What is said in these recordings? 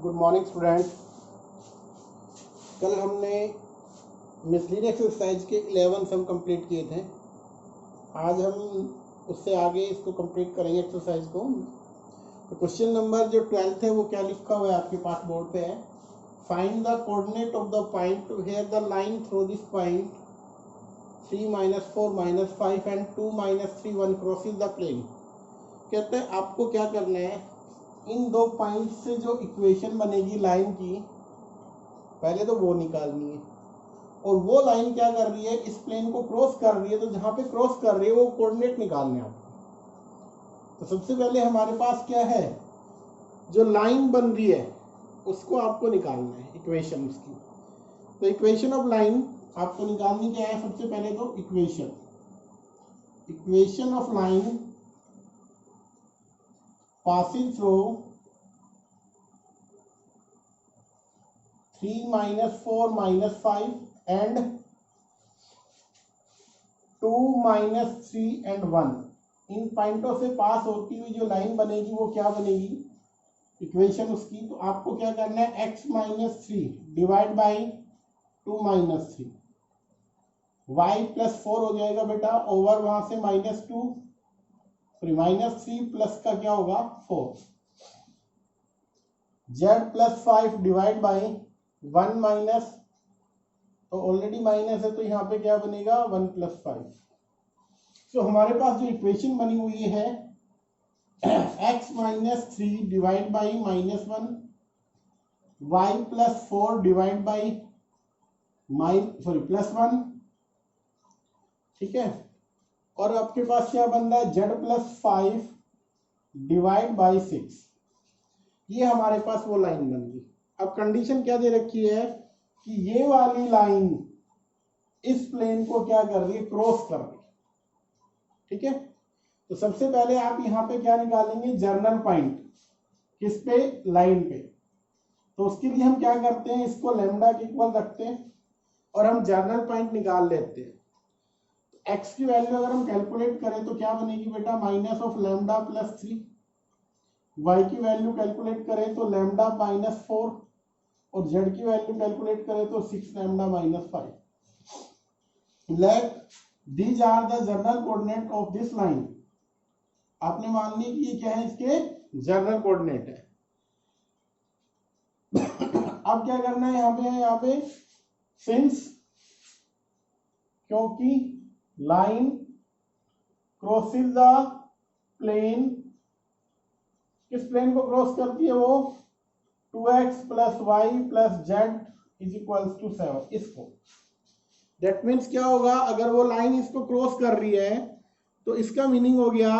Good morning students. कल हमने miscellaneous exercise के 11 सम कंप्लीट किए थे। आज हम उससे आगे इसको कंप्लीट करेंगे एक्सरसाइज को। तो क्वेश्चन नंबर जो 12 है वो क्या लिखा हुआ है आपके पास बोर्ड पे है। Find the coordinate of the point where the line through this point 3 - 4 - 5 and 2 - 3 1 crosses the plane. कहते हैं आपको क्या करना है, इन दो पॉइंट से जो इक्वेशन बनेगी लाइन की, पहले तो वो निकालनी है। और वो लाइन क्या कर रही है, इस प्लेन को क्रॉस कर रही है, तो जहां पे क्रॉस कर रही है वो कोऑर्डिनेट निकालने हैं आपको। तो सबसे पहले हमारे पास क्या है, जो लाइन बन रही है उसको आपको निकालना है, इक्वेशन उसकी। तो इक्वेशन ऑफ लाइन आपको निकालनी क्या है, सबसे पहले तो equation of line passing through 3 - 4 - 5 and 2 - 3 and 1, इन पॉइंटों से पास होती हुई जो लाइन बनेगी वो क्या बनेगी, इक्वेशन उसकी। तो आपको क्या करना है, x - 3 डिवाइड बाई 2 - 3, y +4 हो जाएगा बेटा, ओवर वहां से -2 फिर -3 प्लस का क्या होगा 4, z +5 डिवाइड बाई 1 माइनस, तो ऑलरेडी माइनस है तो यहाँ पे क्या बनेगा 1 + 5। तो हमारे पास जो इक्वेशन बनी हुई है x - 3 divide by -1, y +4 divide by +1, ठीक है। और आपके पास क्या बन रहा है, z +5 डिवाइड बाई 6। ये हमारे पास वो लाइन बन गई। अब कंडीशन क्या दे रखी है कि ये वाली लाइन इस प्लेन को क्या कर रही है, क्रॉस कर रही है, ठीक है। तो सबसे पहले आप यहाँ पे क्या निकालेंगे, जर्नल पॉइंट, किस पे, लाइन पे। तो उसके लिए हम क्या करते हैं, इसको लैम्डा के इक्वल रखते हैं और हम जर्नल पॉइंट निकाल लेते हैं। एक्स की वैल्यू अगर हम कैलकुलेट करें तो क्या बनेगी बेटा, -λ + 3। y की वैल्यू कैलकुलेट करें तो लैम्डा -4 और z की वैल्यू कैलकुलेट करें तो 6λ - 5। Let these are the general coordinate of this line. आपने मान लिया कि ये क्या है, इसके जर्नल कोऑर्डिनेट है। अब क्या करना है, यहाँ पे सिंस, क्योंकि लाइन क्रॉसेस द प्लेन, किस प्लेन को क्रॉस करती है वो, 2x + y + z = 7, इसको। दैट मीन्स क्या होगा, अगर वो लाइन इसको क्रॉस कर रही है तो इसका मीनिंग हो गया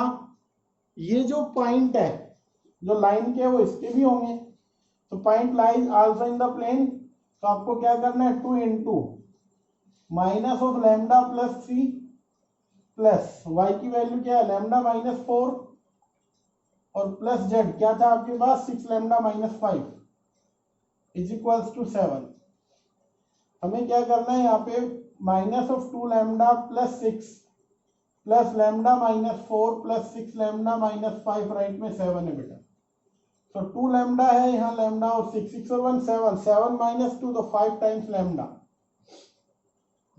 ये जो पॉइंट है, जो लाइन के वो इसके भी होंगे। तो point lies also in the plane. तो आपको क्या करना है, 2 × -λ + 3 प्लस y की वैल्यू क्या है, λ - 4 और प्लस z क्या था आपके पास, 6λ - 5 = 7। हमें क्या करना है, यहाँ पे -2λ + 6 प्लस λ - 4 प्लस 6λ - 5, राइट में 7 है बेटा। तो 2λ है यहाँ, λ और 6, 6 और 1 7, 7 - 2 तो 5 टाइम्स λ।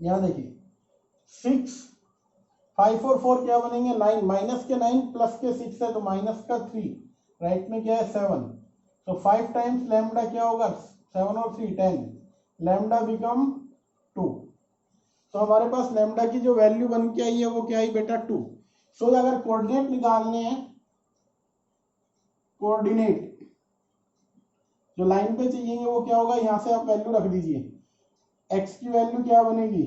यहाँ देखिए 6, 5 और 4 क्या बनेंगे 9, माइनस के 9 प्लस के 6 है तो माइनस का 3, राइट में क्या है 7। तो 5 टाइम्स लैम्डा क्या होगा, 7 और 3 10, लैम्डा बिकम 2। तो हमारे पास लैम्डा की जो वैल्यू बन के आई है वो क्या आई बेटा 2। सो अगर कोऑर्डिनेट निकालने हैं, कोऑर्डिनेट जो लाइन पे चाहिए वो क्या होगा, यहाँ से आप वैल्यू रख दीजिए। x की वैल्यू क्या बनेगी,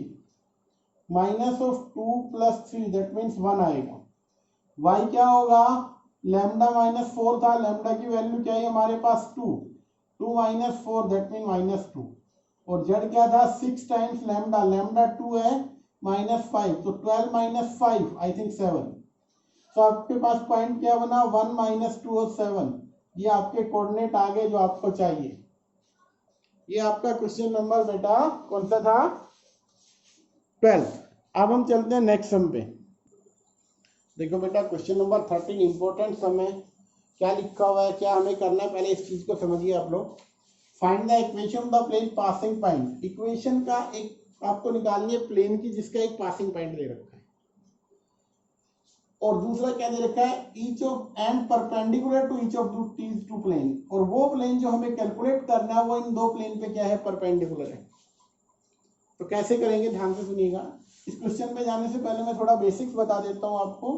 -2 + 3, दैट मीन्स 1 आएगा। y क्या होगा, लैम्डा -4 था, लैम्डा की वैल्यू क्या है हमारे पास 2, 2 - 4 दैट मीन -2। और z क्या था 6 टाइम्स लैम्डा, लैम्डा 2 है -5, तो 12 - 5 आई थिंक 7। तो आपके पास पॉइंट क्या बना, 1 - 2 और 7। ये आपके कोऑर्डिनेट आ गए जो आपको चाहिए। ये आपका क्वेश्चन नंबर बेटा कौन सा था, 12। अब हम चलते हैं नेक्स्ट सम पे। देखो बेटा क्वेश्चन नंबर 13 इंपॉर्टेंट सम है। क्या लिखा हुआ है, क्या हमें करना है, पहले इस चीज को समझिए आप लोग। Find the equation of the plane passing point. Equation का एक आपको निकालनी है प्लेन की जिसका एक पासिंग पॉइंट दे रखा है, और दूसरा क्या दे रखा है, each of and perpendicular to each of these two plane. और वो प्लेन जो हमें कैलकुलेट करना है वो इन दो प्लेन पे क्या है, परपेंडिकुलर है। तो कैसे करेंगे, ध्यान से सुनिएगा। इस क्वेश्चन में जाने से पहले मैं थोड़ा बेसिक्स बता देता हूं आपको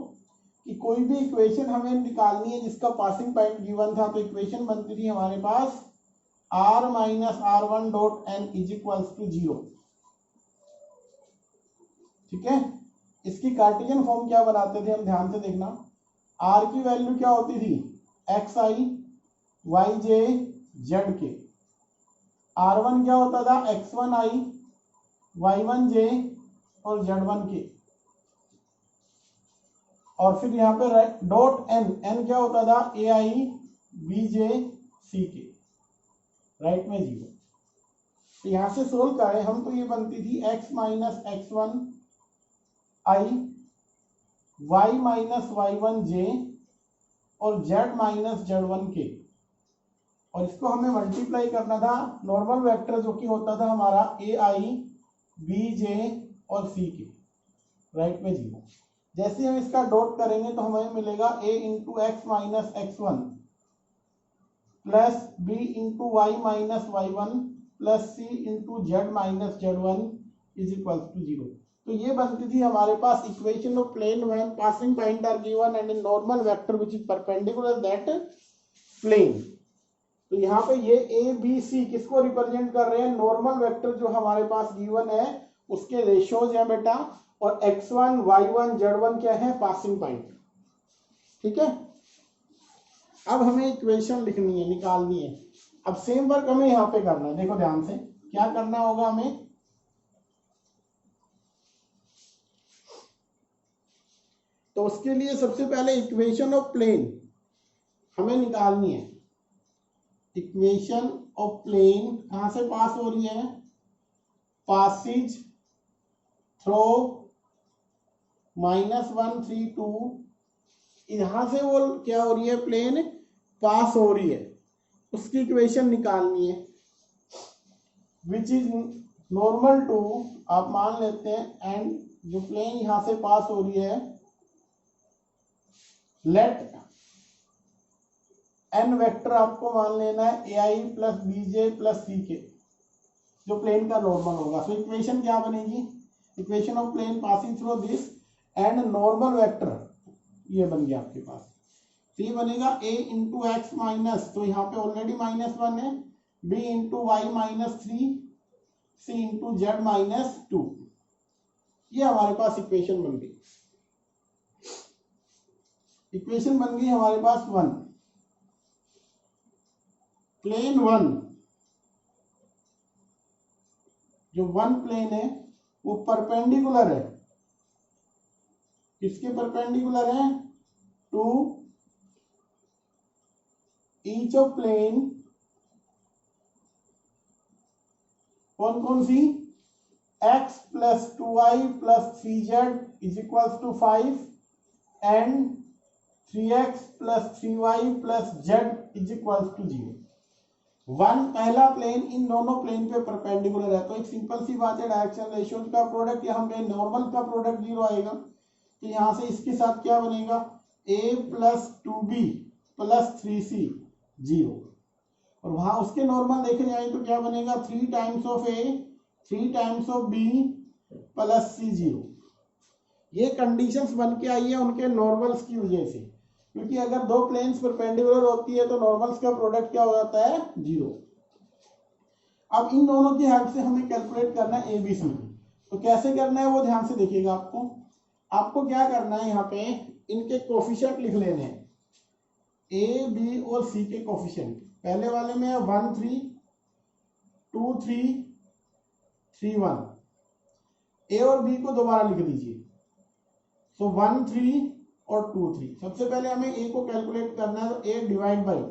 कि कोई भी इक्वेशन हमें निकालनी है जिसका पासिंग पॉइंट गिवन था, तो इक्वेशन बनती थी हमारे पास r minus R one dot N is equals to 0। ठीक है, इसकी कार्टेशियन फॉर्म क्या बनाते थे हम, ध्यान से देखना। r की वैल्यू क्या होती थी, एक्स आई वाई जे जेड के। r1 क्या होता था, x1 आई वाई वन जे और z1 के। और फिर यहाँ पे डॉट एन, एन क्या होता था, ए आई बी जे सी के, राइट में 0। तो यहां से सोल्व करें हम तो ये बनती थी x माइनस एक्स वन आई y माइनस वाई वन जे और z माइनस जेड वन के। और इसको हमें मल्टीप्लाई करना था नॉर्मल वेक्टर जो कि होता था हमारा ए आई बी जे और सी के, राइट में 0। जैसे हम इसका डॉट करेंगे तो हमें मिलेगा a into x minus x one plus b into Y minus y one plus c into Z minus z one is equal to 0। तो ये बनती थी हमारे पास equation of plane when passing point are given and in normal vector which is perpendicular that plane. तो यहाँ पे ये ए बी सी किसको रिप्रेजेंट कर रहे हैं, नॉर्मल वेक्टर जो हमारे पास गिवन है उसके रेशियोज हैं बेटा, और x1 y1 z1 क्या है, पासिंग पॉइंट। ठीक है, अब हमें इक्वेशन लिखनी है, निकालनी है। अब सेम वर्क हमें यहाँ पे करना है, देखो ध्यान से क्या करना होगा हमें। तो उसके लिए सबसे पहले इक्वेशन ऑफ प्लेन हमें निकालनी है। इक्वेशन ऑफ प्लेन कहां से पास हो रही है, पासिज थ्रो -1 3 2, यहां से वो क्या हो रही है, प्लेन पास हो रही है, उसकी इक्वेशन निकालनी है विच इज नॉर्मल टू, आप मान लेते हैं, एंड जो प्लेन यहां से पास हो रही है, लेट एन वेक्टर आपको मान लेना है ए आई प्लस बी जे प्लस सी के, जो प्लेन का नॉर्मल होगा। तो इक्वेशन क्या बनेगी, equation of plane passing through this and normal vector, ये बन गया आपके पास। तो ये बनेगा a इंटू एक्स माइनस, तो यहाँ पे ऑलरेडी -1 है, b into Y minus 3, c into Z minus 2। ये हमारे पास इक्वेशन बन गई। इक्वेशन बन गई हमारे पास 1। प्लेन 1, जो 1 प्लेन है वो परपेंडिकुलर है, किसके परपेंडिकुलर है, टू ईच ऑफ प्लेन, कौन कौन सी, x plus 2y plus 3z is equal to 5 and 3x plus 3y plus z is equal to 0। 1 पहला प्लेन इन दोनों प्लेन पे परपेंडिकुलर है, तो एक सिंपल सी बात है, डायरेक्शन रेशियोज का प्रोडक्ट यहाँ पे नॉर्मल का प्रोडक्ट 0 आएगा। तो यहां से इसके साथ क्या बनेगा, a plus 2b plus 3c 0, और वहां उसके नॉर्मल देखे जाए तो क्या बनेगा, 3 times of a 3 times of b plus c 0। ये कंडीशंस बन के आई है उनके नॉर्मल्स की वजह से, क्योंकि अगर दो प्लेन्स परपेंडिकुलर होती है तो नॉर्मल्स का प्रोडक्ट क्या हो जाता है, 0। अब इन दोनों की हेल्प से हमें कैलकुलेट करना है एबीसी। तो कैसे करना है वो ध्यान से देखिएगा। आपको क्या करना है, यहाँ पे इनके कोफिशिएंट लिख लेने हैं, ए बी और सी के कोफिशिएंट। पहले वाले में 1 3 2 3 3 1, ए और बी को दोबारा लिख दीजिए। सो 1 3 और 2 3। सबसे पहले हमें ए को कैलकुलेट करना है, तो ए डिवाइड बाई,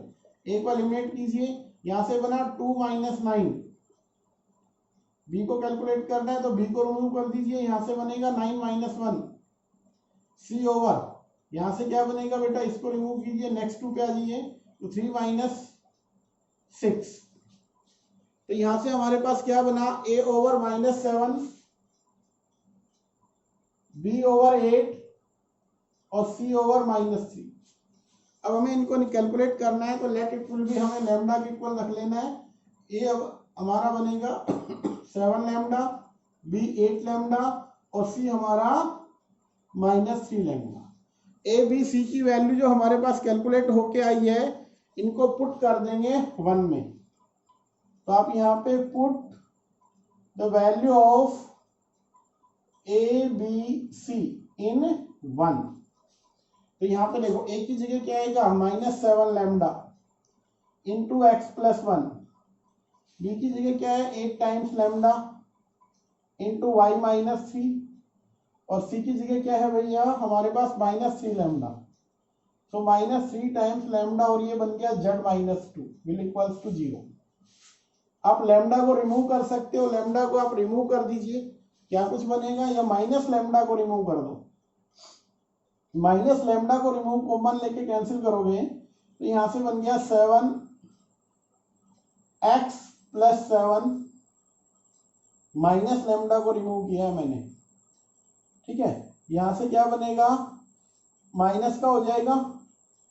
ए को एलिमिनेट कीजिए, यहां से बना 2 - 9। बी को कैलकुलेट करना है तो बी को रिमूव कर दीजिए, यहां से बनेगा 9 - 1 सी ओवर यहां से क्या बनेगा बेटा, इसको रिमूव कीजिए, नेक्स्ट टू पे आ जाइए, तो 3 माइनस 6, तो यहां से हमारे पास क्या बना, a ओवर -7, b ओवर 8 और c ओवर -3। अब हमें इनको कैलकुलेट करना है, तो लेट इक्वल भी हमें लैम्डा के इक्वल रख लेना है। a अब हमारा बनेगा 7 लैम्डा, b 8 लैम्डा और c हमारा -3 लैम्डा। a b c की वैल्यू जो हमारे पास कैलकुलेट होके आई है, इनको पुट कर देंगे 1 में। तो आप यहाँ पे put the value of a b c इन 1। तो यहाँ पे देखो a की जगह क्या आएगा, -7 lambda into x plus 1, b की जगह क्या है 8 टाइम्स लैम्डा इंटू वाई -3 और c की जगह क्या है भैया हमारे पास -3 लैम्डा। तो -3 टाइम्स लैम्डा और ये बन गया z-2 विल इक्वल्स टू 0। आप लैम्डा को रिमूव कर सकते हो, लैम्डा को आप रिमूव कर दीजिए, क्या कुछ बनेगा, या माइनस लैम्डा को रिमूव कर दो, माइनस लैम्डा को रिमूव कॉमन लेके कैंसिल करोगे, तो यहां से बन गया 7x + 7, माइनस लैम्डा को रिमूव किया है मैंने, ठीक है। यहां से क्या बनेगा, माइनस का हो जाएगा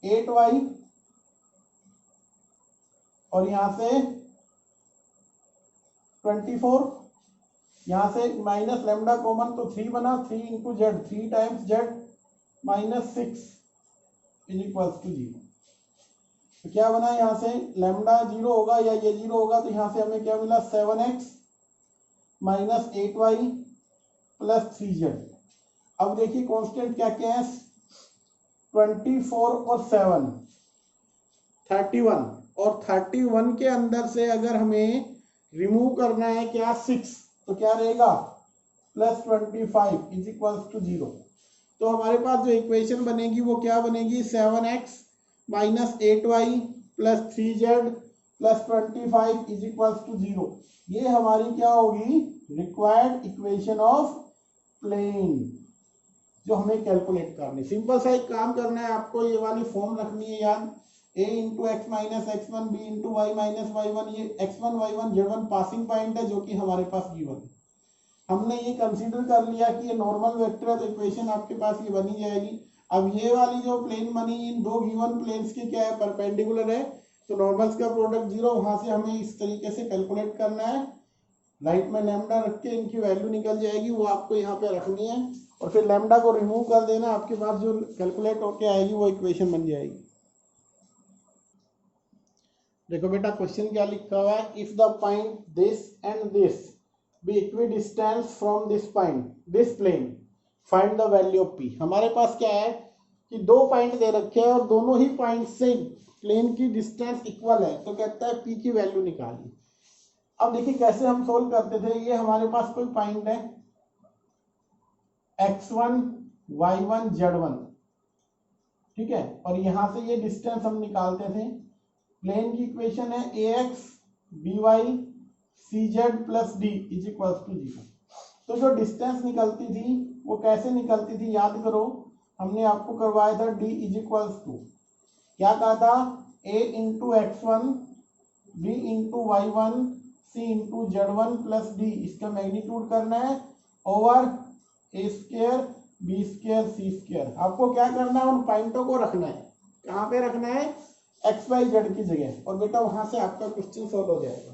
8y और यहां से 24, यहां से माइनस लैम्डा कॉमन तो 3 बना, 3 into Z, 3 times Z -6 is equals to 0। तो क्या बना, यहां से लैम्डा 0 होगा या ये 0 होगा, तो यहां से हमें क्या मिला 7x - 8y + 3z। अब देखिए कांस्टेंट क्या क्या है, 24 और 7 31, और 31 के अंदर से अगर हमें रिमूव करना है क्या 6, तो क्या रहेगा +25 इज इक्वल्स टू 0। तो हमारे पास जो इक्वेशन बनेगी वो क्या बनेगी, 7x - 8y + 3z + 25 is equals to 0। ये हमारी क्या होगी, रिक्वायर्ड इक्वेशन ऑफ प्लेन, जो हमें कैलकुलेट करनी। सिंपल सा एक काम करना है आपको, ये वाली फॉर्म रखनी है याद, a × x - x1 b × y - y1, ये x1 y1 z1 passing point है जो कि हमारे पास गिवन है। हमने ये कंसीडर कर लिया कि ये नॉर्मल वेक्टर है, तो इक्वेशन आपके पास ये बनी जाएगी। अब ये वाली जो प्लेन बनी, इन दो गिवन प्लेन्स के क्या है, परपेंडिकुलर है, तो नॉर्मल्स का प्रोडक्ट 0, वहां से हमें इस तरीके से कैलकुलेट करना है, राइट में लैम्डा रख के इनकी वैल्यू निकल जाएगी, वो आपको यहाँ पे रखनी है, और फिर लैम्डा को रिमूव कर देना, आपके पास जो कैलकुलेट होके आएगी वो इक्वेशन बन जाएगी। देखो बेटा क्वेश्चन क्या लिखा हुआ है, if the point this and this be equidistance from this point this plane find the value of p। हमारे पास क्या है कि दो पॉइंट दे रखे हैं और दोनों ही पॉइंट से प्लेन की डिस्टेंस इक्वल है, तो कहता है p की वैल्यू निकालिए। अब देखिए कैसे हम सोल्व करते थे, ये हमारे पास कोई पॉइंट है x1 y1 z1, ठीक है, और यहां से ये डिस्टेंस हम निकालते थे। प्लेन की इक्वेशन है ax by cz + d is equals to 0। तो जो डिस्टेंस निकलती थी वो कैसे निकलती थी, याद करो, हमने आपको करवाया था d इज इक्वल्स टू, क्या कहा था, a × x1 b × y1 c × z1 + d, इसका मैग्नीट्यूड करना है ओवर a² b² c²। आपको क्या करना है, उन पॉइंटों को रखना है, कहाँ पे रखना है, एक्स वाई जेड की जगह, और बेटा वहां से आपका क्वेश्चन सॉल्व हो जाएगा।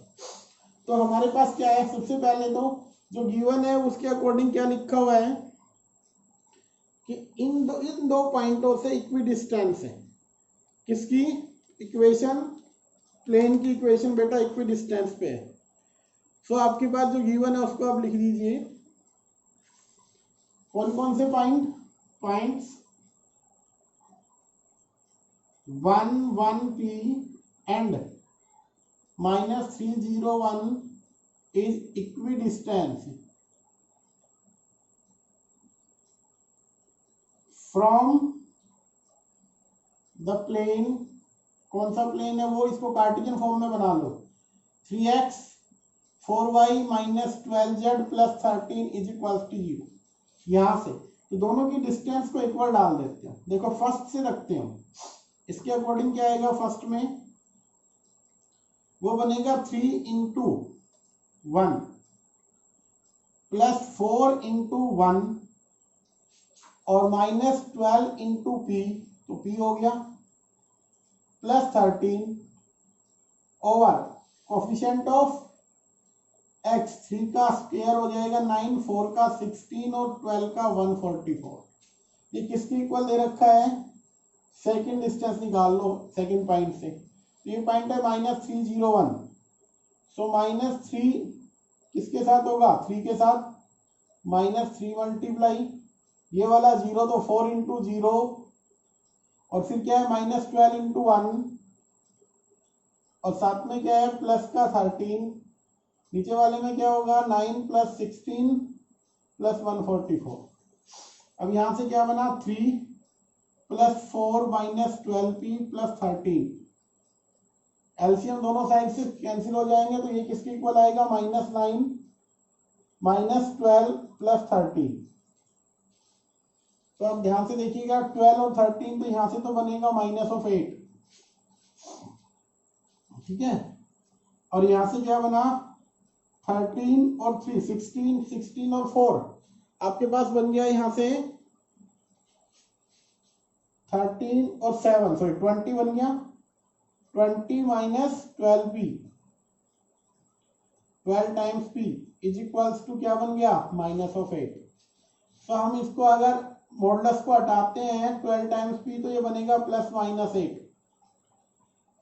तो हमारे पास क्या है, सबसे पहले तो जो गिवन है उसके अकॉर्डिंग क्या लिखा हुआ है कि इन दो पॉइंटों से इक्वी डिस्टेंस है, किसकी इक्वेशन, प्लेन की इक्वेशन बेटा इक्वी डिस्टेंस पे है। सो आपके पास जो गिवन है उसको आप लिख दीजिए, कौन कौन से points 1 1 p and -301 is equidistant from the plane। कौन सा प्लेन है वो, इसको कार्टेशियन फॉर्म में बना लो, 3x 4y - 12z + 13 is equals to 0। यहां से तो दोनों की डिस्टेंस को इक्वल डाल देते हैं। देखो फर्स्ट से रखते हैं हम, इसके अकॉर्डिंग क्या आएगा, फर्स्ट में वो बनेगा 3 इंटू 1 प्लस 4 इंटू 1 और माइनस 12 इंटू पी, तो पी हो गया plus 13 over coefficient of x, 3 का स्क्वायर हो जाएगा 9, 4 का 16 और 12 का 144। ये किसके इक्वल दे रखा है, सेकंड डिस्टेंस निकाल लो सेकंड पॉइंट से। तो ये पॉइंट है -301, सो -3 किसके साथ होगा, 3 के साथ, -3 मल्टीप्लाई ये वाला 0 तो 4 इंटू 0 और फिर क्या है -12 इंटू 1 और साथ में क्या है प्लस का 13, नीचे वाले में क्या होगा 9 प्लस 16 प्लस 144। अब यहां से क्या बना 3 plus 4 minus 12p plus 13, LCM दोनों साइड से कैंसिल हो जाएंगे, तो ये किसके इक्वल आएगा -9 माइनस 12 प्लस 13। तो अब ध्यान से देखिएगा 12 और 13, तो यहां से तो बनेगा -8, ठीक है। और यहां से क्या बना 13 और 3 16, 16 और 4 आपके पास बन गया यहां से 13 और 7 सॉरी 20 बन गया, 20 minus 12p, 12 times p is equals to क्या बन गया -8। तो हम इसको अगर मॉडुलस को हटाते हैं 12 टाइम्स p, तो ये बनेगा +-8।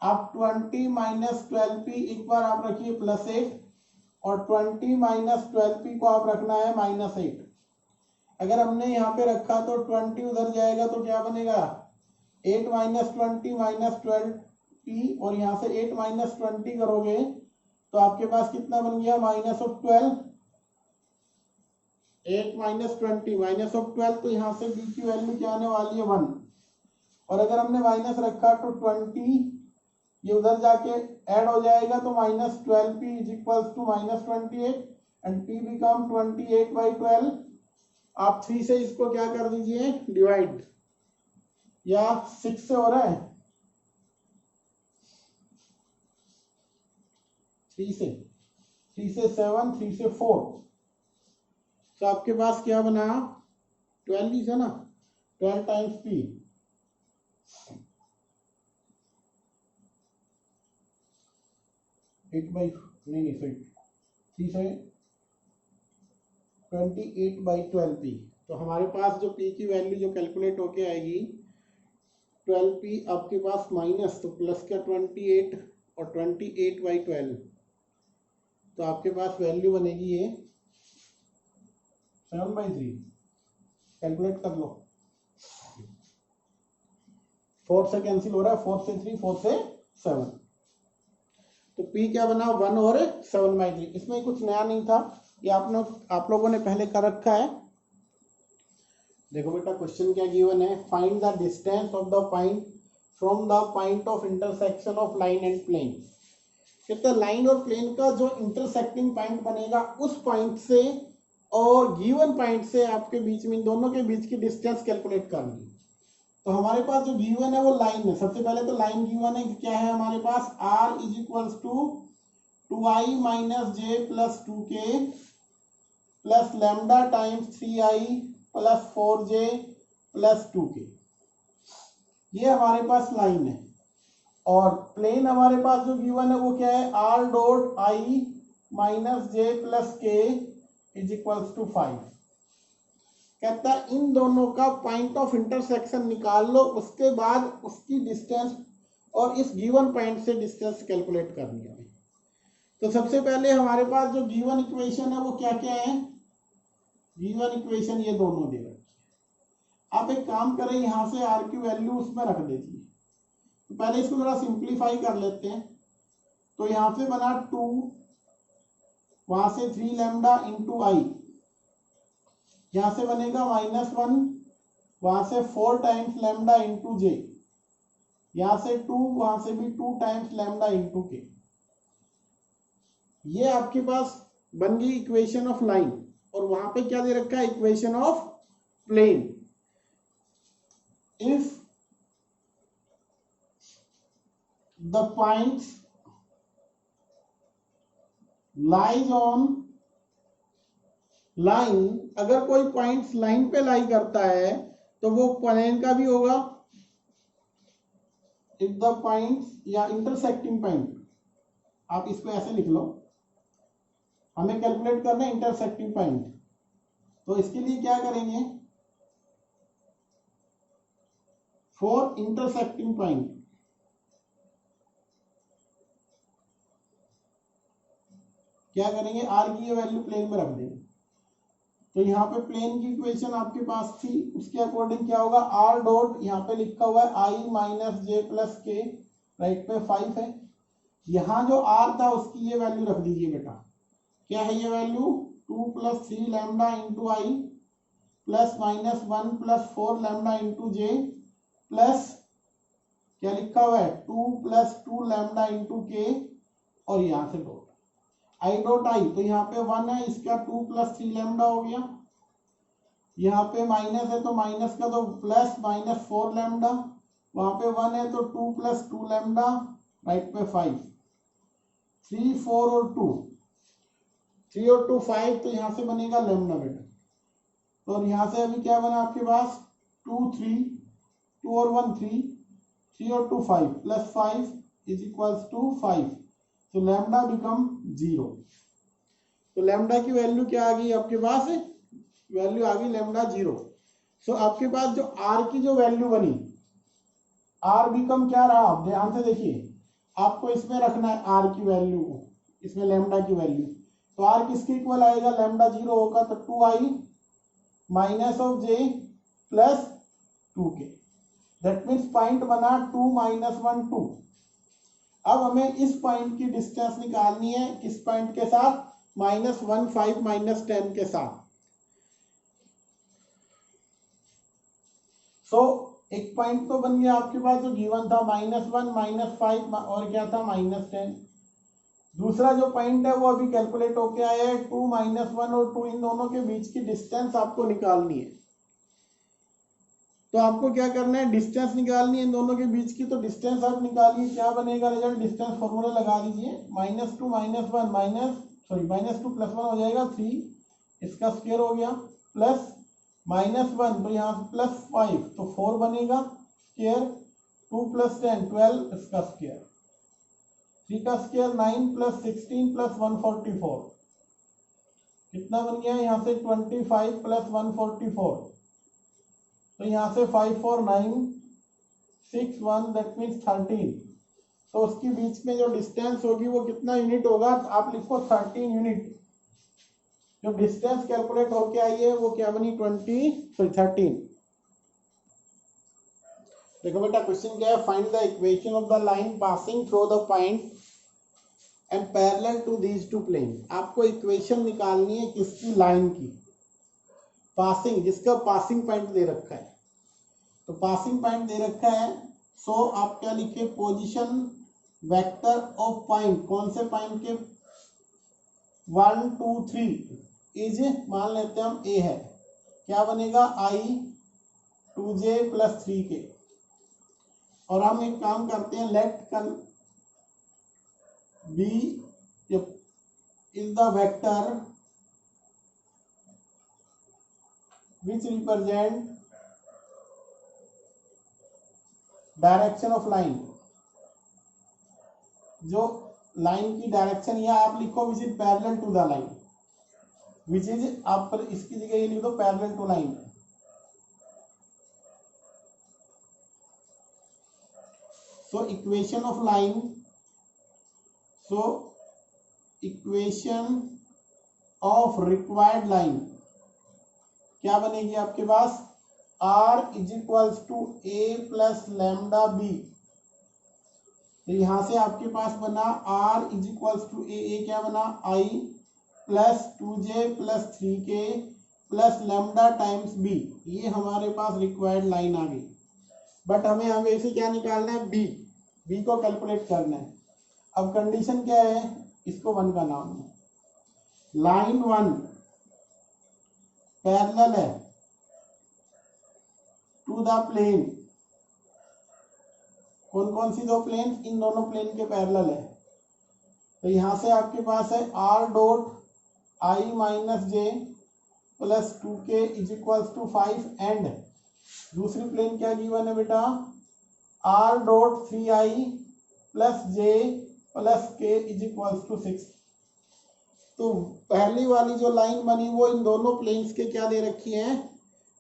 आप 20 माइनस 12p एक बार आप रखिए +8 और 20 माइनस 12p को आप रखना है -8। अगर हमने यहाँ पे रखा तो 20 उधर जाएगा तो क्या बनेगा 8 माइनस 20 माइनस 12p और यहाँ से 8 माइनस 20 करोगे तो आपके पास कितना बन गया -12। 8 माइनस 20 -12, तो यहाँ से b की वैल्यू क्या आने वाली है 1। और अगर हमने माइनस रखा तो 20 ये उधर जाके ऐड हो जाएगा तो -12p is equals to -28 and p become 28/12। आप 3 से इसको क्या कर दीजिए डिवाइड, या 6 से हो रहा है 3 से 7, 3 से 4, तो आपके पास क्या बना 12 है ना, 12 टाइम्स p, नहीं सॉरी 3 से 28/12p। तो हमारे पास जो p की वैल्यू जो कैलकुलेट होके आएगी 12p आपके पास माइनस तो प्लस का 28 और 28/12, तो आपके पास वैल्यू बनेगी ये 7/3। कैलकुलेट कर लो, 4 से कैंसिल हो रहा है, 4 से 3, 4 से 7, तो p क्या बना 1 और 7/3। इसमें कुछ नया नहीं था, ये आप लोगों ने पहले कर रखा है। देखो बेटा क्वेश्चन क्या गिवन है, find the distance of the point from the point of intersection of line and plane. कहते हैं लाइन और प्लेन का जो इंटरसेक्टिंग पॉइंट बनेगा उस पॉइंट से और गिवन पॉइंट से आपके बीच में, इन दोनों के बीच की डिस्टेंस कैलकुलेट करनी। तो हमारे पास जो गिवन है वो लाइन है, सबसे पहले तो लाइन गिवन है, क्या है हमारे पास r is equals to 2i minus j plus 2k plus lambda times 3i plus 4j plus 2k, ये हमारे पास लाइन है। और प्लेन हमारे पास जो गिवन है वो क्या है r dot i minus j plus k is equals to 5। कहता है इन दोनों का पॉइंट ऑफ इंटरसेक्शन निकाल लो, उसके बाद उसकी डिस्टेंस और इस गिवन पॉइंट से डिस्टेंस कैलकुलेट करनी है। तो सबसे पहले हमारे पास जो गिवन इक्वेशन है वो क्या क्या है, गिवन इक्वेशन ये दोनों दे रखी है। आप एक काम करें, यहां से r की वैल्यू उसमें रख दीजिए। तो पहले इसको थोड़ा सिंप्लीफाई कर लेते हैं। तो यहां से बना 2, वहां से 3 लैम्डा इंटू आई, यहां से बनेगा -1, वहां से 4 टाइम्स लैम्डा इंटू जे, यहां से 2, वहां से भी 2 टाइम्स लैम्डा इंटू के। ये आपके पास बन गई इक्वेशन ऑफ लाइन, और वहां पे क्या दे रखा है equation of plane if the points lies on line, अगर कोई पॉइंट्स लाइन पे लाई करता है तो वो प्लेन का भी होगा। इफ द पॉइंट्स या इंटरसेक्टिंग पॉइंट, आप इसको ऐसे लिख लो, हमें कैलकुलेट करना है इंटरसेक्टिंग पॉइंट। तो इसके लिए क्या करेंगे, फॉर इंटरसेक्टिंग पॉइंट क्या करेंगे, आर की ये वैल्यू प्लेन में रख देंगे। तो यहाँ पे प्लेन की इक्वेशन आपके पास थी, उसके अकॉर्डिंग क्या होगा, आर डॉट यहाँ पे लिखा हुआ है आई माइनस जे प्लस के, राइट पे 5 है। यहाँ जो आर था उसकी ये वैल्यू रख दीजिए बेटा, क्या है ये वैल्यू, 2 + 3 लैम्डा इंटू आई प्लस माइनस 1 + 4 लैम्डा इंटू जे प्लस क्या लिखा हुआ है 2 + 2 लैम्डा इंटू के, और यहाँ से डॉट आई डॉट आई, तो यहाँ पे 1 है, इसका 2 + 3 लैम्डा हो गया, यहाँ पे माइनस है तो माइनस का तो प्लस माइनस 4 लैम्डा, वहां पे 1 है तो 2 + 2 लैम्डा, राइट पे 5, 3 4 और 2, 3 और 2 5, तो यहाँ से बनेगा लैम्डा बेटा। तो यहाँ से अभी क्या बना आपके पास, 2 3, 2 और 1 3, 3 और 2 5 + 5 = 5, तो लैम्डा बिकम 0। तो लैम्डा की वैल्यू क्या आ गई आपके पास, वैल्यू आ गई लैम्डा 0। सो आपके पास जो आर की जो वैल्यू बनी, आर बिकम क्या रहा, ध्यान से देखिए, आपको इसमें रखना है आर की वैल्यू, इसमें लैम्डा की वैल्यू, तो आर किसके इक्वल आएगा, लैम्डा 0 होगा तो 2i minus of J plus 2k, that means point बना 2 - 1 2। अब हमें इस पॉइंट की डिस्टेंस निकालनी है, किस पॉइंट के साथ, -1 5 -10 के साथ। सो एक पॉइंट तो बन गया आपके पास जो गिवन था, -1 -5 और क्या था -10। दूसरा जो पॉइंट है वो अभी कैलकुलेट होके आया है, 2 - 1 और 2, इन दोनों के बीच की डिस्टेंस आपको निकालनी है। तो आपको क्या करना है, डिस्टेंस निकालनी है इन दोनों के बीच की, तो डिस्टेंस आप निकालिए, क्या बनेगा रिजल्ट, डिस्टेंस फॉर्मूला लगा दीजिए, -2 - 1 -2 + 1 हो जाएगा 3, इसका स्क्वायर हो गया, प्लस -1 तो यहाँ +5 तो 4 बनेगा स्क्वायर, 2 + 10 12 इसका स्क्वायर, 3 का स्क्वायर 9 + 16 + 144, कितना बन गया यहाँ से 25 + 144, तो यहाँ से 5 4 9 6 1, दैट मीन्स 13। तो उसके बीच में जो डिस्टेंस होगी वो कितना यूनिट होगा, आप लिखो 13 यूनिट। जो डिस्टेंस कैलकुलेट होके आई है वो क्या बनी 13। देखो बेटा क्वेश्चन क्या है, find the equation of the line passing through the point and parallel to these two plane. आपको इक्वेशन निकालनी है किसकी, लाइन की, पासिंग, जिसका पासिंग पॉइंट दे रखा है। तो पासिंग पॉइंट दे रखा है, सो आप क्या लिखे, पोजीशन वेक्टर ऑफ पॉइंट, कौन से पॉइंट के, 1 2 3 इज, मान लेते हैं हम ए है, क्या बनेगा i 2j + 3k। और हम एक काम करते हैं, let con B is the vector which represent direction of line, जो लाइन की डायरेक्शन, या आप लिखो which is parallel to the line, which is, आप इसकी जगह ये लिख दो parallel to line. So equation of line, so equation of required line क्या बनेगी आपके पास, r = a + λb। तो यहां से आपके पास बना r = a क्या बना, i + 2j + 3k + lambda times b। ये हमारे पास रिक्वायर्ड लाइन आ गई। बट हमें इसे क्या निकालना है, b को कैलकुलेट करना है। अब कंडीशन क्या है, इसको 1 का नाम है, लाइन 1 पैरेलल है टू द प्लेन, कौन कौन सी दो प्लेन, इन दोनों प्लेन के पैरेलल है। तो यहां से आपके पास है r dot i minus J plus 2k is equals to 5 and दूसरी प्लेन क्या गिवन है बेटा, r dot 3i plus J plus k is equals to 6। तो पहली वाली जो लाइन बनी वो इन दोनों प्लेन्स के क्या दे रखी है,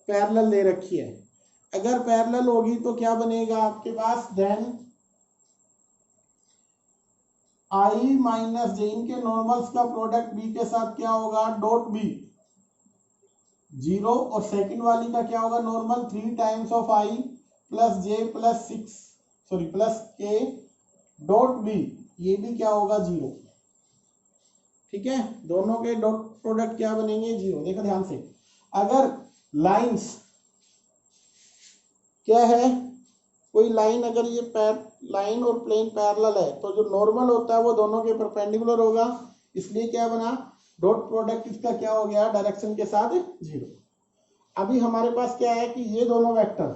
पैरेलल दे रखी है। अगर पैरेलल होगी तो क्या बनेगा आपके पास, देन i माइनस जे, इनके नॉर्मल्स का प्रोडक्ट b के साथ क्या होगा, डॉट b 0, और सेकंड वाली का क्या होगा, normal 3 times of i plus J plus 6 sorry plus k dot b, ये भी क्या होगा 0। ठीक है, दोनों के डॉट प्रोडक्ट क्या बनेंगे, 0। देखो ध्यान से, अगर लाइंस क्या है, कोई लाइन अगर ये लाइन और प्लेन पैरेलल है तो जो नॉर्मल होता है वो दोनों के परपेंडिकुलर होगा, इसलिए क्या बना, डॉट प्रोडक्ट इसका क्या हो गया, डायरेक्शन के साथ 0। अभी हमारे पास क्या है कि ये दोनों vector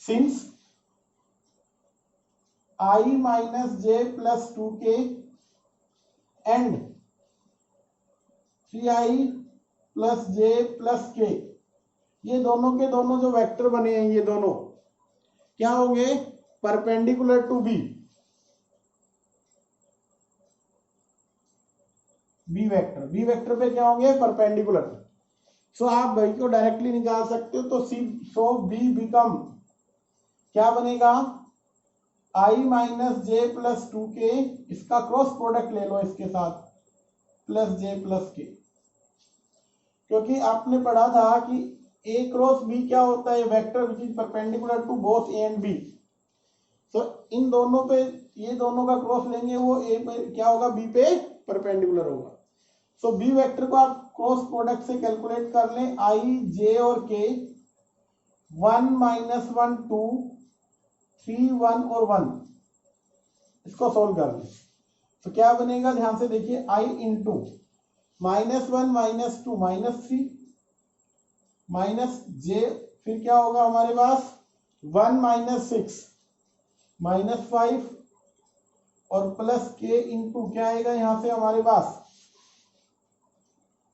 since i minus J plus 2k and 3i plus J plus k, ये दोनों के दोनों जो वेक्टर बने हैं ये दोनों क्या होंगे, perpendicular to B, B vector, B vector पे क्या होंगे, परपेंडिकुलर। सो आप भाई को डायरेक्टली निकाल सकते हो, तो सो बी बिकम क्या बनेगा, i minus J plus 2k, इसका क्रॉस प्रोडक्ट ले लो इसके साथ, प्लस जे प्लस k, क्योंकि आपने पढ़ा था कि a क्रॉस b क्या होता है, vector which is perpendicular to both a and b। So इन दोनों पे, ये दोनों का क्रॉस लेंगे, वो a पे क्या होगा, b पे परपेंडिकुलर होगा। सो b वेक्टर को आप क्रॉस प्रोडक्ट से कैलकुलेट कर लें, i j और k 1 माइनस 1 2 3 1 और 1, इसको सोल्व कर लें तो क्या बनेगा, ध्यान से देखिए, i इंटू -1 -2 -3 माइनस j, फिर क्या होगा हमारे पास 1 -6 -5 और प्लस k इंटू क्या आएगा यहां से हमारे पास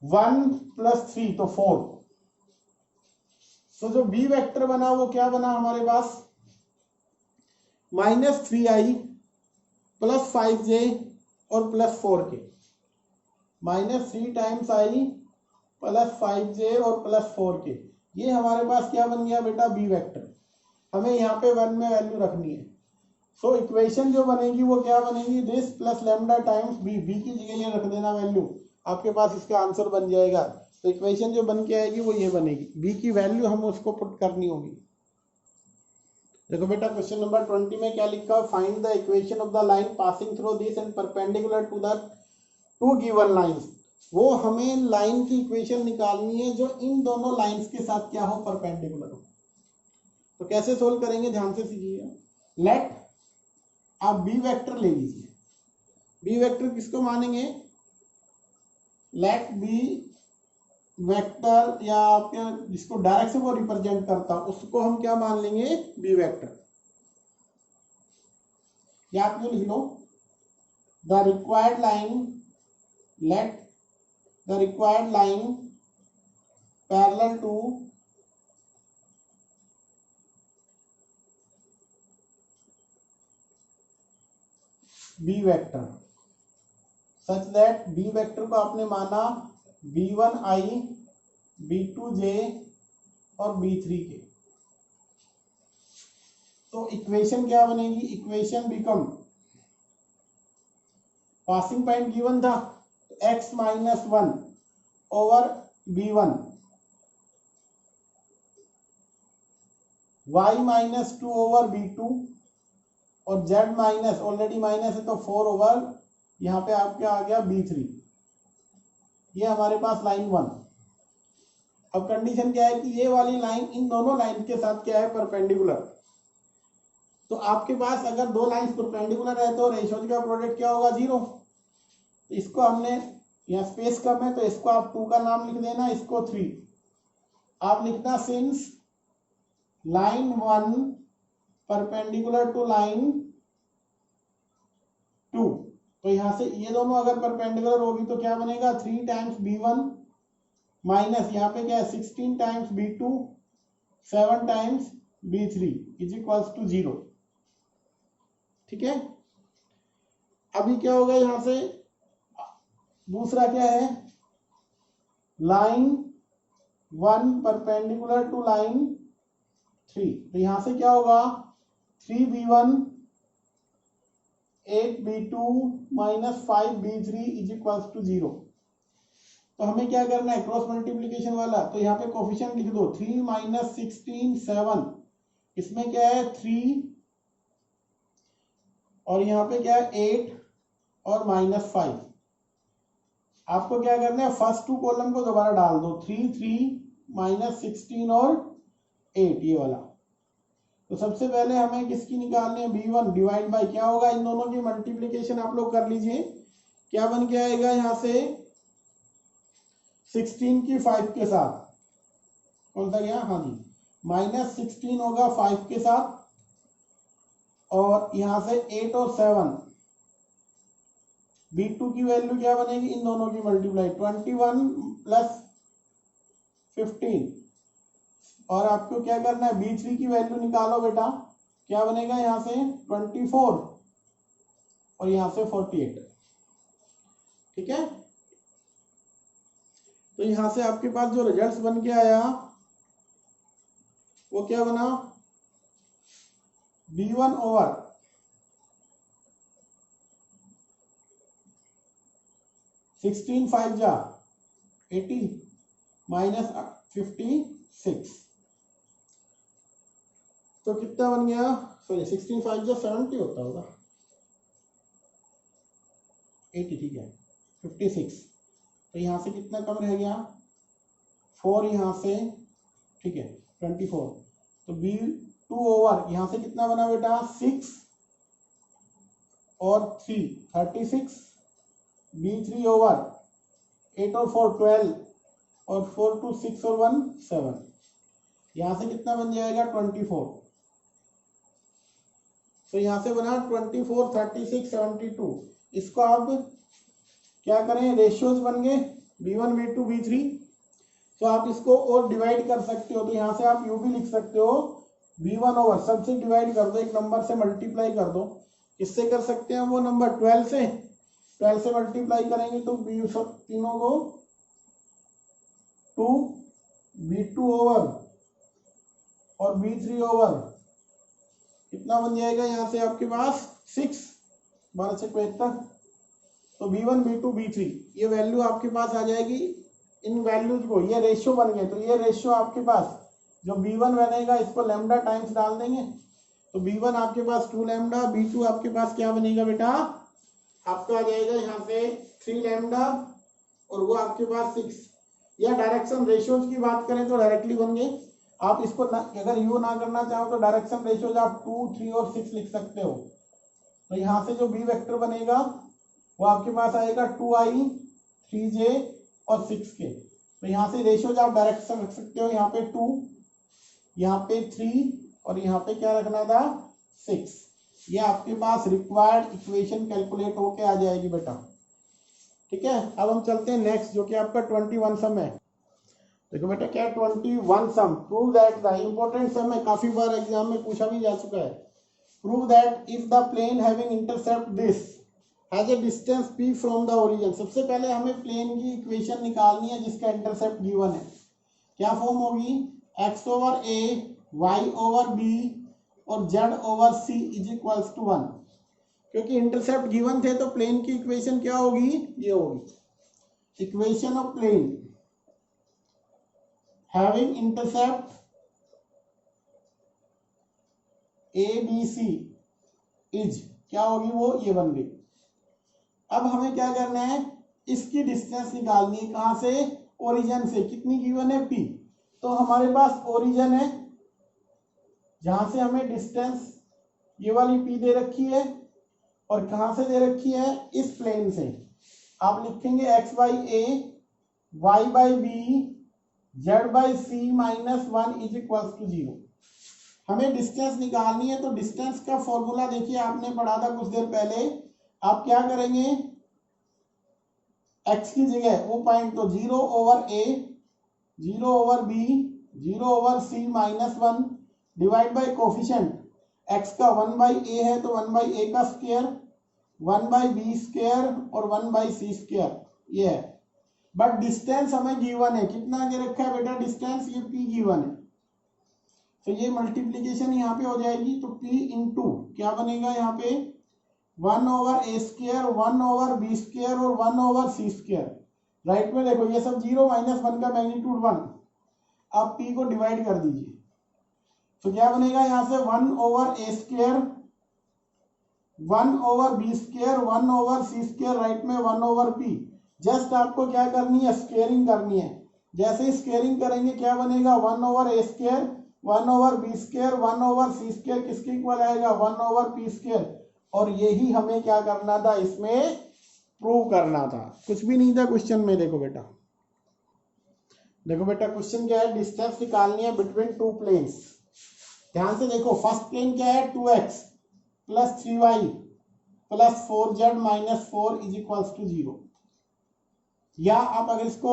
1 + 3 तो 4। तो जो b वेक्टर बना वो क्या बना हमारे पास, -3i प्लस 5j और plus 4k, -3 times i plus 5j और प्लस 4k, ये हमारे पास क्या बन गया बेटा, बी वेक्टर। हमें यहाँ पे 1 में वैल्यू रखनी है। सो इक्वेशन जो बनेगी वो क्या बनेगी, this plus lambda times B, B की जगह ये रख देना वैल्यू, आपके पास इसका आंसर बन जाएगा। तो इक्वेशन जो बन के आएगी वो ये बनेगी, बी की वैल्यू हम उसको पुट करनी होगी। देखो बेटा क्वेश्चन नंबर 20 में क्या लिखा है, find the equation of the line passing through this and perpendicular to the two given lines. वो हमें लाइन की इक्वेशन निकालनी है जो इन दोनों लाइंस के साथ क्या हो, परपेंडिकुलर हो। तो कैसे सोल्व करेंगे, ध्यान से सीखिए। लेट आप बी वेक्टर ले लीजिए, बी वेक्टर किसको मानेंगे, लेट बी वेक्टर, या आपके जिसको डायरेक्शन को रिप्रेजेंट करता उसको हम क्या मान लेंगे, बी वेक्टर। या आप जो लिख लो, the required line, let the required line parallel to B vector such that, B vector को आपने माना b1i b2j और b3k। तो इक्वेशन क्या बनेगी, equation become, passing point given था तो x -1 over b1, y -2 over b2 और z माइनस, ऑलरेडी माइनस है तो 4 ओवर यहाँ पे आपके आ गया b3। ये हमारे पास लाइन 1। अब कंडीशन क्या है कि ये वाली लाइन इन दोनों लाइन के साथ क्या है, परपेंडिकुलर। तो आपके पास अगर दो लाइंस परपेंडिकुलर है तो रेशियो का प्रोडक्ट क्या होगा, 0। तो इसको हमने, यहाँ स्पेस कम है तो इसको आप 2 का नाम लिख देना, इसको 3 आप लिखना, since line 1 perpendicular to line 2। तो यहां से ये दोनों अगर परपेंडिकुलर होगी तो क्या बनेगा 3 टाइम्स b1 माइनस यहाँ पे क्या है 16 times b2 7 times b3 is equals to 0। ठीक है, अभी क्या होगा यहां से दूसरा क्या है लाइन 1 परपेंडिकुलर टू लाइन 3। तो यहां से क्या होगा 3b1 8b2 minus 5b3 is equals to 0। तो हमें क्या करना है क्रॉस मल्टीप्लीकेशन वाला, तो यहाँ पे कोफिशिएंट लिख दो 3 माइनस 16 7, इसमें क्या है 3 और यहाँ पे क्या है 8 और माइनस 5। आपको क्या करना है फर्स्ट 2 कॉलम को दोबारा डाल दो 3 3 माइनस 16 और 8 ये वाला। तो सबसे पहले हमें किसकी निकालनी है b1 डिवाइड बाय क्या होगा इन दोनों की मल्टीप्लीकेशन आप लोग कर लीजिए, क्या बन के आएगा यहां से 16 की 5 के साथ कौन सा गया हाँ जी माइनस 16 होगा 5 के साथ और यहां से 8 और 7 b2 की वैल्यू क्या बनेगी इन दोनों की मल्टीप्लाई 21 प्लस 15 और आपको क्या करना है b3 की वैल्यू निकालो बेटा, क्या बनेगा यहां से 24 और यहां से 48। ठीक है, तो यहां से आपके पास जो रिजल्ट्स बन के आया वो क्या बना b1 ओवर 16 5 जा 80 माइनस 56 तो कितना बन गया सॉरी 16 5 जा 70 होता होगा 80 ठीक है 56। तो यहां से कितना कम रह गया 4 यहां से ठीक है 24। तो b2 ओवर यहां से कितना बना बेटा 6 और 3 36 b3 ओवर 8 और 4 12 और 4 2 6 और 1 7 यहां से कितना बन जाएगा 24। तो यहां से बना 24 36 72। इसको आप क्या करें रेशियोज बन गए b1 b2 b3। तो आप इसको और डिवाइड कर सकते हो, तो यहां से आप यू भी लिख सकते हो b1 ओवर सबसे डिवाइड कर दो एक नंबर से मल्टीप्लाई कर दो। किससे कर सकते हैं वो नंबर 12 से मल्टीप्लाई करेंगे तो बी सब तीनों को 2 b2 ओवर और b3 ओवर कितना बन जाएगा यहां से आपके पास 6 12 से 75। तो b1 b2 b3 ये वैल्यू आपके पास आ जाएगी। इन वैल्यूज को ये रेशियो बन गए, तो ये रेशियो आपके पास जो b1 बनेगा इसको लैम्डा टाइम्स डाल देंगे तो b1 आपके पास 2 लैम्डा b2 आपके पास क्या बनेगा बेटा आपका आ जाएगा यहाँ से 3 लैम्डा और वो आपके पास 6। या डायरेक्शन रेशियोज की बात करें तो डायरेक्टली बन गए। आप इसको अगर यू ना करना चाहो तो डायरेक्शन रेशियोज आप 2 3 और 6 लिख सकते हो। तो यहाँ से जो बी वेक्टर बनेगा वो आपके पास आएगा 2i 3j और 6k। तो यहाँ से रेशियोज आप डायरेक्शन रख सकते हो, यहाँ पे 2 यहाँ पे 3 और यहाँ पे क्या रखना था 6। ये आपके पास रिक्वायर्ड इक्वेशन कैलकुलेट होके आ जाएगी बेटा। ठीक है, अब हम चलते हैं नेक्स्ट जो कि आपका 21 सम है। देखो बेटा क्या 21 सम प्रूव दैट द इंपॉर्टेंट सम है, काफी बार एग्जाम में पूछा भी जा चुका है। Prove that if the plane having intercept this has a distance p from the origin. सबसे पहले हमें प्लेन की इक्वेशन निकालनी है जिसका इंटरसेप्ट गिवन है। क्या फॉर्म होगी x over a y over b और z over c is equals to 1। क्योंकि इंटरसेप्ट गिवन थे तो प्लेन की इक्वेशन क्या होगी ये होगी equation of plane having intercept a b c is क्या होगी वो ये बन गई। अब हमें क्या करना है इसकी डिस्टेंस निकालनी है कहां से ओरिजिन से। कितनी गिवन है p, तो हमारे पास ओरिजिन है जहां से हमें डिस्टेंस ये वाली p दे रखी है और कहां से दे रखी है इस प्लेन से। आप लिखेंगे x by a y by b z by c minus 1 is equals to 0। हमें डिस्टेंस निकालनी है, तो डिस्टेंस का फॉर्मूला देखिए आपने पढ़ा था कुछ देर पहले। आप क्या करेंगे, x की जगह वो पॉइंट तो 0 over a, 0 over b, 0 over c -1 divide by coefficient. x का 1 बाई a है तो 1 बाई a का स्क्वायर, 1 बाई b स्क्वायर और 1 बाई c स्क्वायर, ये है। बट डिस्टेंस हमें गिवन है, कितना दे रखा है बेटा डिस्टेंस, ये p गिवन है। तो ये मल्टीप्लीकेशन यहाँ पे हो जाएगी, तो p इंटू क्या बनेगा यहाँ पे 1 over a square, 1 over b square और 1 ओवर c स्क्वायर। राइट में देखो ये सब 0 -1 का मैग्नीट्यूड 1। आप p को डिवाइड कर दीजिए, तो क्या बनेगा यहाँ से 1 over a square, 1 over b square, 1 over c square, right में 1 ओवर p। जस्ट आपको क्या करनी है, स्क्वेयरिंग करनी है। जैसे ही स्क्वेयरिंग करेंगे क्या बनेगा 1 over a square, 1 over b square, 1 over c square किसके इक्वल आएगा 1 ओवर p स्क्वायर। और यही हमें क्या करना था, इसमें प्रूव करना था, कुछ भी नहीं था क्वेश्चन में। देखो बेटा, देखो बेटा क्वेश्चन क्या है, डिस्टेंस निकालनी है बिटवीन टू प्लेन्स। ध्यान से देखो, फर्स्ट प्लेन क्या है 2x plus 3y plus 4z minus 4 is equals to 0। या आप अगर इसको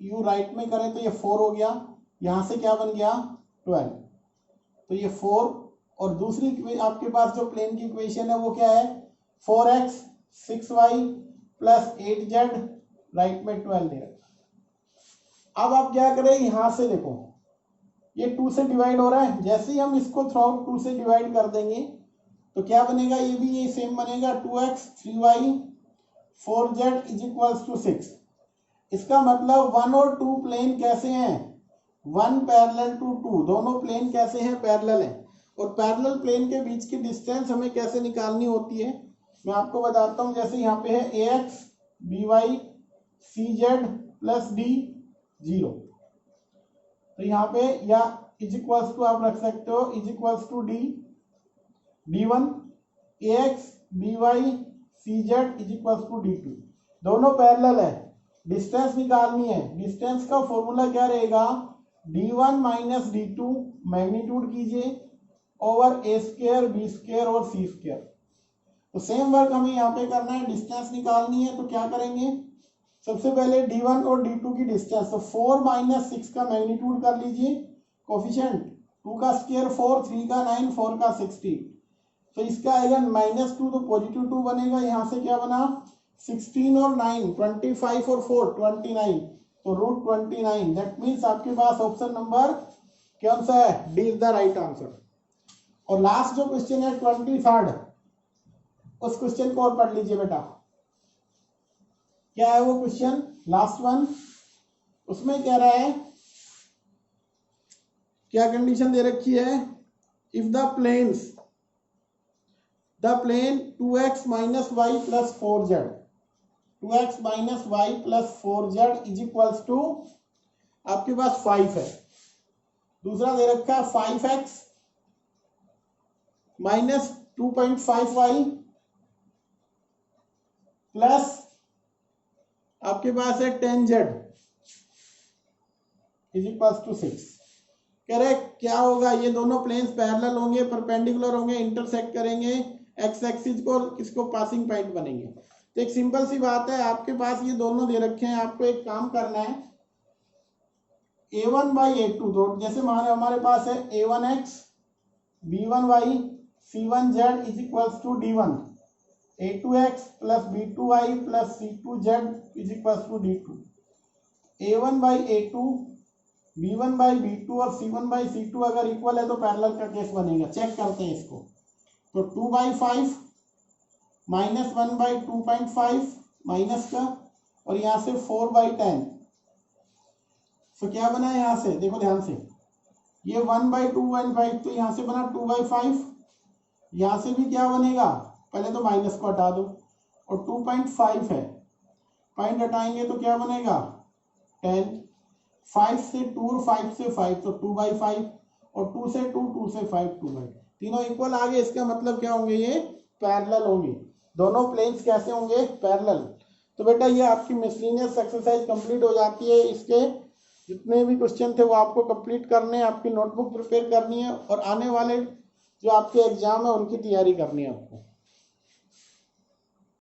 यू राइट में करें तो ये 4 हो गया, यहां से क्या बन गया 12, तो ये 4। और दूसरी आपके पास जो प्लेन की इक्वेशन है वो क्या है 4x 6y plus 8z, right में 12 दे रखा। अब आप क्या करें, यहां से देखो ये 2 से डिवाइड हो रहा है, जैसे ही हम इसको थ्रू आउट 2 से डिवाइड कर देंगे तो क्या बनेगा, ये भी ये सेम बनेगा 2x 3y 4z is equals to 6। इसका मतलब 1 और 2 प्लेन कैसे हैं, 1 पैरेलल टू 2, दोनों प्लेन कैसे हैं, पैरेलल हैं। और पैरेलल प्लेन के बीच की डिस्टेंस हमें कैसे निकालनी होती है, मैं आपको बताता हूं। जैसे यहाँ पे है ax by cz plus d 0, तो यहाँ पे या इज इक्वल्स टू आप रख सकते हो is equals to d1 ax by cz is equals to d2, दोनों पैरेलल है। डिस्टेंस निकालनी है, डिस्टेंस का फॉर्मूला क्या रहेगा d1 माइनस d2 मैग्नीट्यूड कीजिए over a square b square और c स्क्वायर। तो सेम वर्क हमें यहाँ पे करना है, डिस्टेंस निकालनी है। तो क्या करेंगे, सबसे पहले d1 और d2 की डिस्टेंस, तो 4 माइनस 6 का मैग्नीट्यूड कर लीजिए, कोफिशिएंट 2 का स्क्वायर 4, 3 का 9, 4 का 16, तो इसका आएगा -2, तो पॉजिटिव 2 बनेगा। यहाँ से क्या बना 16 और 9 25 और 4 29, तो √29। दैट मीन्स आपके पास ऑप्शन नंबर कौन सा है, D is the right answer. और लास्ट जो क्वेश्चन है 23rd, उस क्वेश्चन को और पढ़ लीजिए बेटा। क्या है वो क्वेश्चन, लास्ट वन, उसमें कह रहा है, क्या कंडीशन दे रखी है, if the plane 2x minus y plus 4z, 2x minus y plus 4z is equals to आपके पास 5 है। दूसरा दे रखा है 5x माइनस 2.5y प्लस आपके पास है 10z इज इक्वल्स टू 6। कह रहे क्या होगा, ये दोनों प्लेन्स पैरेलल होंगे, परपेंडिकुलर होंगे, इंटरसेक्ट करेंगे, एक्स एक्सिस को किसको पासिंग पॉइंट बनेंगे। तो एक सिंपल सी बात है, आपके पास ये दोनों दे रखे हैं, आपको एक काम करना है a1 बाई a2, तो जैसे हमारे पास है a1x b1y c1z is equals to d1, a2x plus b2y plus c2z is equals to d2, a1 by a2 b1 by b2 और c1 बाई c2 अगर इक्वल है तो पैरेलल का केस बनेगा। चेक करते हैं इसको, तो 2/5 माइनस 1/2.5 माइनस का, और यहाँ से 4/10, तो क्या बना है यहाँ से देखो ध्यान से, ये 1/2.5, तो यहाँ से बना 2/5, यहाँ से भी क्या बनेगा, पहले तो माइनस को हटा दो, और 2.5 है, पॉइंट हटाएंगे तो क्या बनेगा 10, 5 से 2 और 5 से 5, तो 2/5, और 2 से 2, 2 से 5, 2/5, तीनों इक्वल आ गए। इसका मतलब क्या होंगे, ये पैरेलल होंगे, दोनों प्लेन्स कैसे होंगे, पैरेलल। तो बेटा ये आपकी मिसलिनियस एक्सरसाइज कंप्लीट हो जाती है। इसके जितने भी क्वेश्चन थे वो आपको कंप्लीट करने हैं, आपकी नोटबुक प्रिपेयर करनी है और आने वाले जो आपके एग्जाम है उनकी तैयारी करनी है आपको।